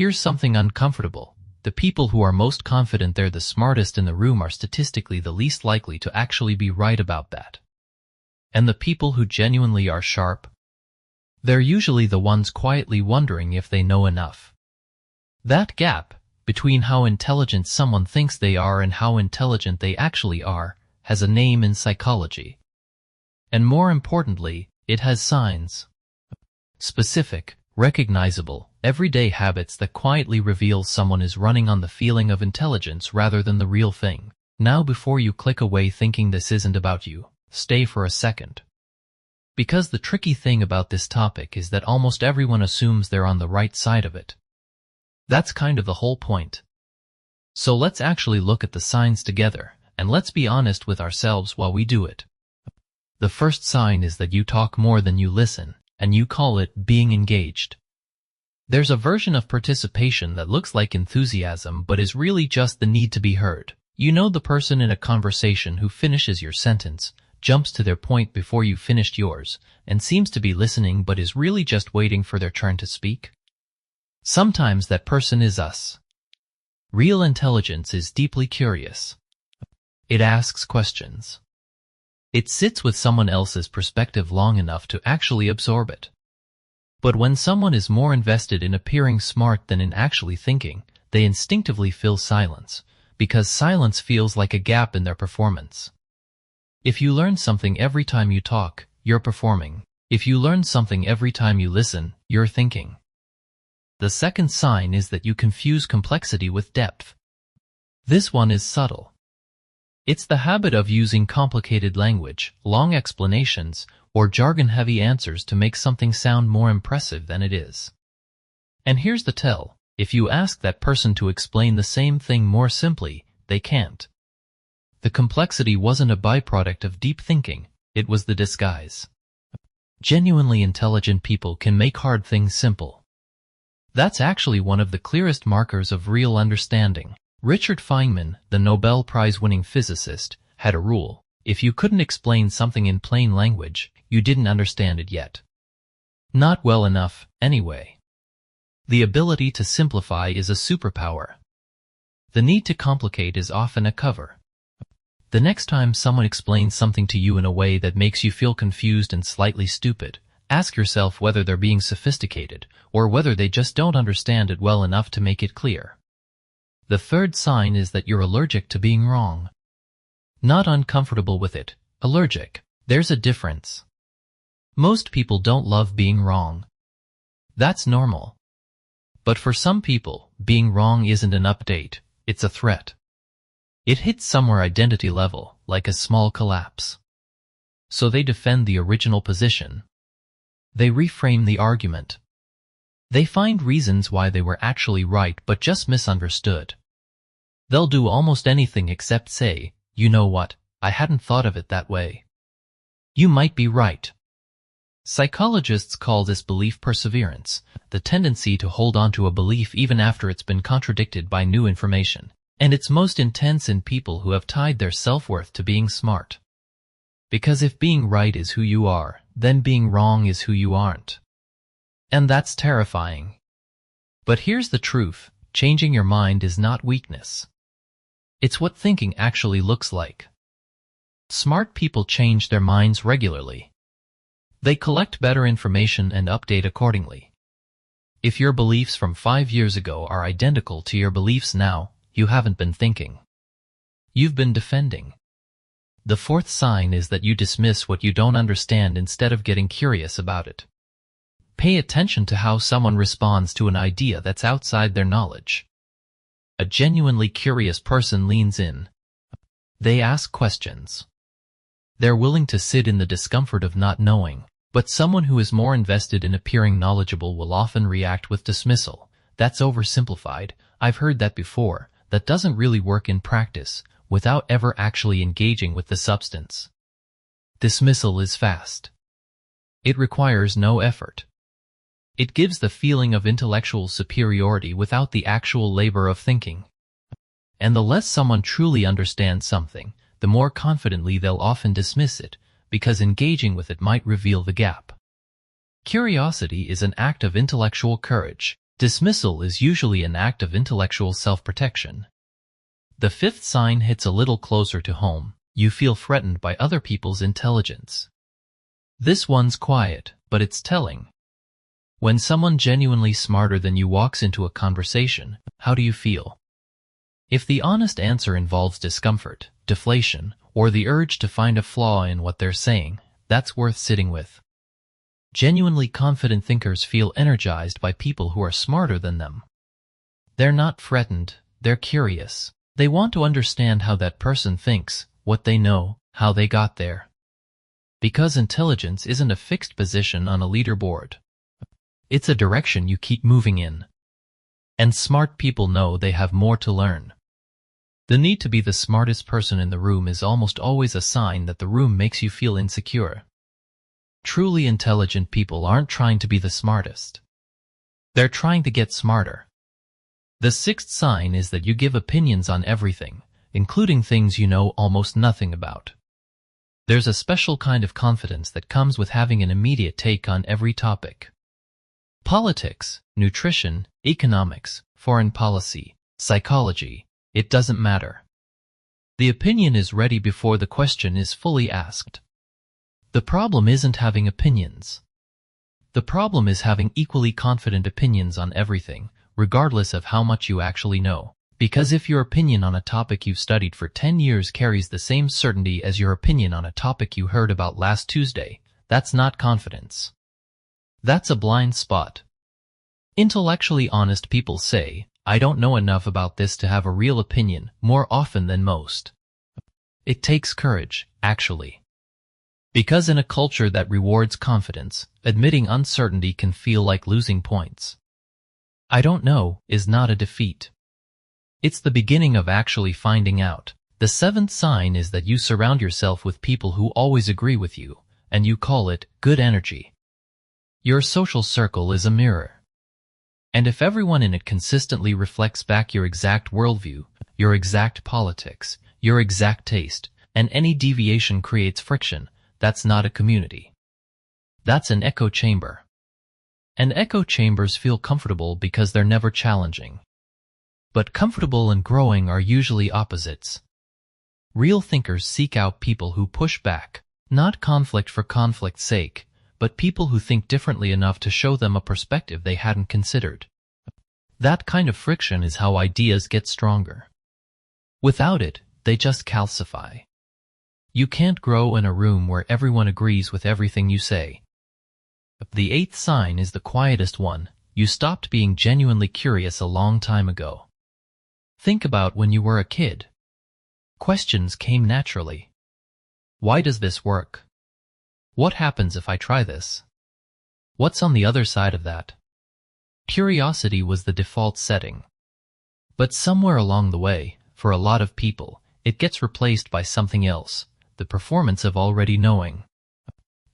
Here's something uncomfortable. The people who are most confident they're the smartest in the room are statistically the least likely to actually be right about that. And the people who genuinely are sharp, they're usually the ones quietly wondering if they know enough. That gap between how intelligent someone thinks they are and how intelligent they actually are has a name in psychology. And more importantly, it has signs. Specific, recognizable, everyday habits that quietly reveal someone is running on the feeling of intelligence rather than the real thing. Now, before you click away thinking this isn't about you, stay for a second. Because the tricky thing about this topic is that almost everyone assumes they're on the right side of it. That's kind of the whole point. So let's actually look at the signs together, and let's be honest with ourselves while we do it. The first sign is that you talk more than you listen, and you call it being engaged. There's a version of participation that looks like enthusiasm but is really just the need to be heard. You know the person in a conversation who finishes your sentence, jumps to their point before you finished yours, and seems to be listening but is really just waiting for their turn to speak? Sometimes that person is us. Real intelligence is deeply curious. It asks questions. It sits with someone else's perspective long enough to actually absorb it. But when someone is more invested in appearing smart than in actually thinking, they instinctively fill silence, because silence feels like a gap in their performance. If you learn something every time you talk, you're performing. If you learn something every time you listen, you're thinking. The second sign is that you confuse complexity with depth. This one is subtle. It's the habit of using complicated language, long explanations, or jargon-heavy answers to make something sound more impressive than it is. And here's the tell. If you ask that person to explain the same thing more simply, they can't. The complexity wasn't a byproduct of deep thinking, it was the disguise. Genuinely intelligent people can make hard things simple. That's actually one of the clearest markers of real understanding. Richard Feynman, the Nobel Prize-winning physicist, had a rule. If you couldn't explain something in plain language, you didn't understand it yet. Not well enough, anyway. The ability to simplify is a superpower. The need to complicate is often a cover. The next time someone explains something to you in a way that makes you feel confused and slightly stupid, ask yourself whether they're being sophisticated, or whether they just don't understand it well enough to make it clear. The third sign is that you're allergic to being wrong. Not uncomfortable with it, allergic. There's a difference. Most people don't love being wrong. That's normal. But for some people, being wrong isn't an update, it's a threat. It hits somewhere identity level, like a small collapse. So they defend the original position. They reframe the argument. They find reasons why they were actually right but just misunderstood. They'll do almost anything except say, you know what, I hadn't thought of it that way. You might be right. Psychologists call this belief perseverance, the tendency to hold on to a belief even after it's been contradicted by new information. And it's most intense in people who have tied their self-worth to being smart. Because if being right is who you are, then being wrong is who you aren't. And that's terrifying. But here's the truth, changing your mind is not weakness. It's what thinking actually looks like. Smart people change their minds regularly. They collect better information and update accordingly. If your beliefs from 5 years ago are identical to your beliefs now, you haven't been thinking. You've been defending. The fourth sign is that you dismiss what you don't understand instead of getting curious about it. Pay attention to how someone responds to an idea that's outside their knowledge. A genuinely curious person leans in. They ask questions. They're willing to sit in the discomfort of not knowing, but someone who is more invested in appearing knowledgeable will often react with dismissal. That's oversimplified. I've heard that before. That doesn't really work in practice, without ever actually engaging with the substance. Dismissal is fast. It requires no effort. It gives the feeling of intellectual superiority without the actual labor of thinking. And the less someone truly understands something, the more confidently they'll often dismiss it, because engaging with it might reveal the gap. Curiosity is an act of intellectual courage. Dismissal is usually an act of intellectual self-protection. The fifth sign hits a little closer to home. You feel threatened by other people's intelligence. This one's quiet, but it's telling. When someone genuinely smarter than you walks into a conversation, how do you feel? If the honest answer involves discomfort, deflation, or the urge to find a flaw in what they're saying, that's worth sitting with. Genuinely confident thinkers feel energized by people who are smarter than them. They're not threatened, they're curious. They want to understand how that person thinks, what they know, how they got there. Because intelligence isn't a fixed position on a leaderboard. It's a direction you keep moving in. And smart people know they have more to learn. The need to be the smartest person in the room is almost always a sign that the room makes you feel insecure. Truly intelligent people aren't trying to be the smartest. They're trying to get smarter. The sixth sign is that you give opinions on everything, including things you know almost nothing about. There's a special kind of confidence that comes with having an immediate take on every topic. Politics, nutrition, economics, foreign policy, psychology, it doesn't matter. The opinion is ready before the question is fully asked. The problem isn't having opinions. The problem is having equally confident opinions on everything, regardless of how much you actually know. Because if your opinion on a topic you've studied for 10 years carries the same certainty as your opinion on a topic you heard about last Tuesday, that's not confidence. That's a blind spot. Intellectually honest people say, I don't know enough about this to have a real opinion, more often than most. It takes courage, actually. Because in a culture that rewards confidence, admitting uncertainty can feel like losing points. I don't know is not a defeat. It's the beginning of actually finding out. The seventh sign is that you surround yourself with people who always agree with you, and you call it good energy. Your social circle is a mirror. And if everyone in it consistently reflects back your exact worldview, your exact politics, your exact taste, and any deviation creates friction, that's not a community. That's an echo chamber. And echo chambers feel comfortable because they're never challenging. But comfortable and growing are usually opposites. Real thinkers seek out people who push back, not conflict for conflict's sake, but people who think differently enough to show them a perspective they hadn't considered. That kind of friction is how ideas get stronger. Without it, they just calcify. You can't grow in a room where everyone agrees with everything you say. The eighth sign is the quietest one. You stopped being genuinely curious a long time ago. Think about when you were a kid. Questions came naturally. Why does this work? What happens if I try this? What's on the other side of that? Curiosity was the default setting. But somewhere along the way, for a lot of people, it gets replaced by something else, the performance of already knowing.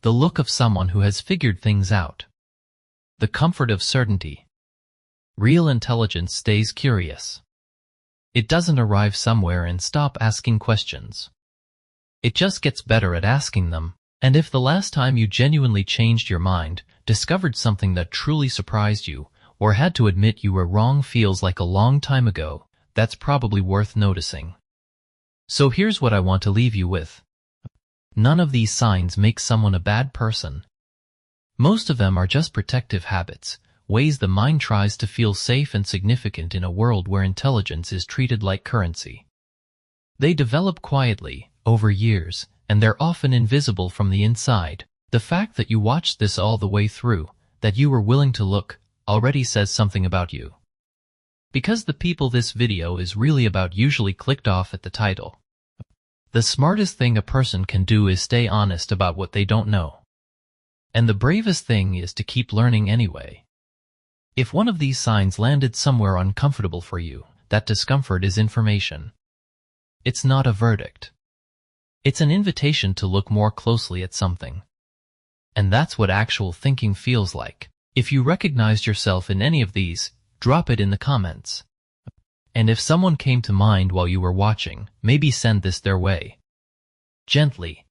The look of someone who has figured things out. The comfort of certainty. Real intelligence stays curious. It doesn't arrive somewhere and stop asking questions. It just gets better at asking them. And if the last time you genuinely changed your mind, discovered something that truly surprised you, or had to admit you were wrong feels like a long time ago, that's probably worth noticing. So here's what I want to leave you with. None of these signs make someone a bad person. Most of them are just protective habits, ways the mind tries to feel safe and significant in a world where intelligence is treated like currency. They develop quietly, over years, and they're often invisible from the inside. The fact that you watched this all the way through, that you were willing to look, already says something about you. Because the people this video is really about usually clicked off at the title. The smartest thing a person can do is stay honest about what they don't know. And the bravest thing is to keep learning anyway. If one of these signs landed somewhere uncomfortable for you, that discomfort is information. It's not a verdict. It's an invitation to look more closely at something. And that's what actual thinking feels like. If you recognized yourself in any of these, drop it in the comments. And if someone came to mind while you were watching, maybe send this their way. Gently.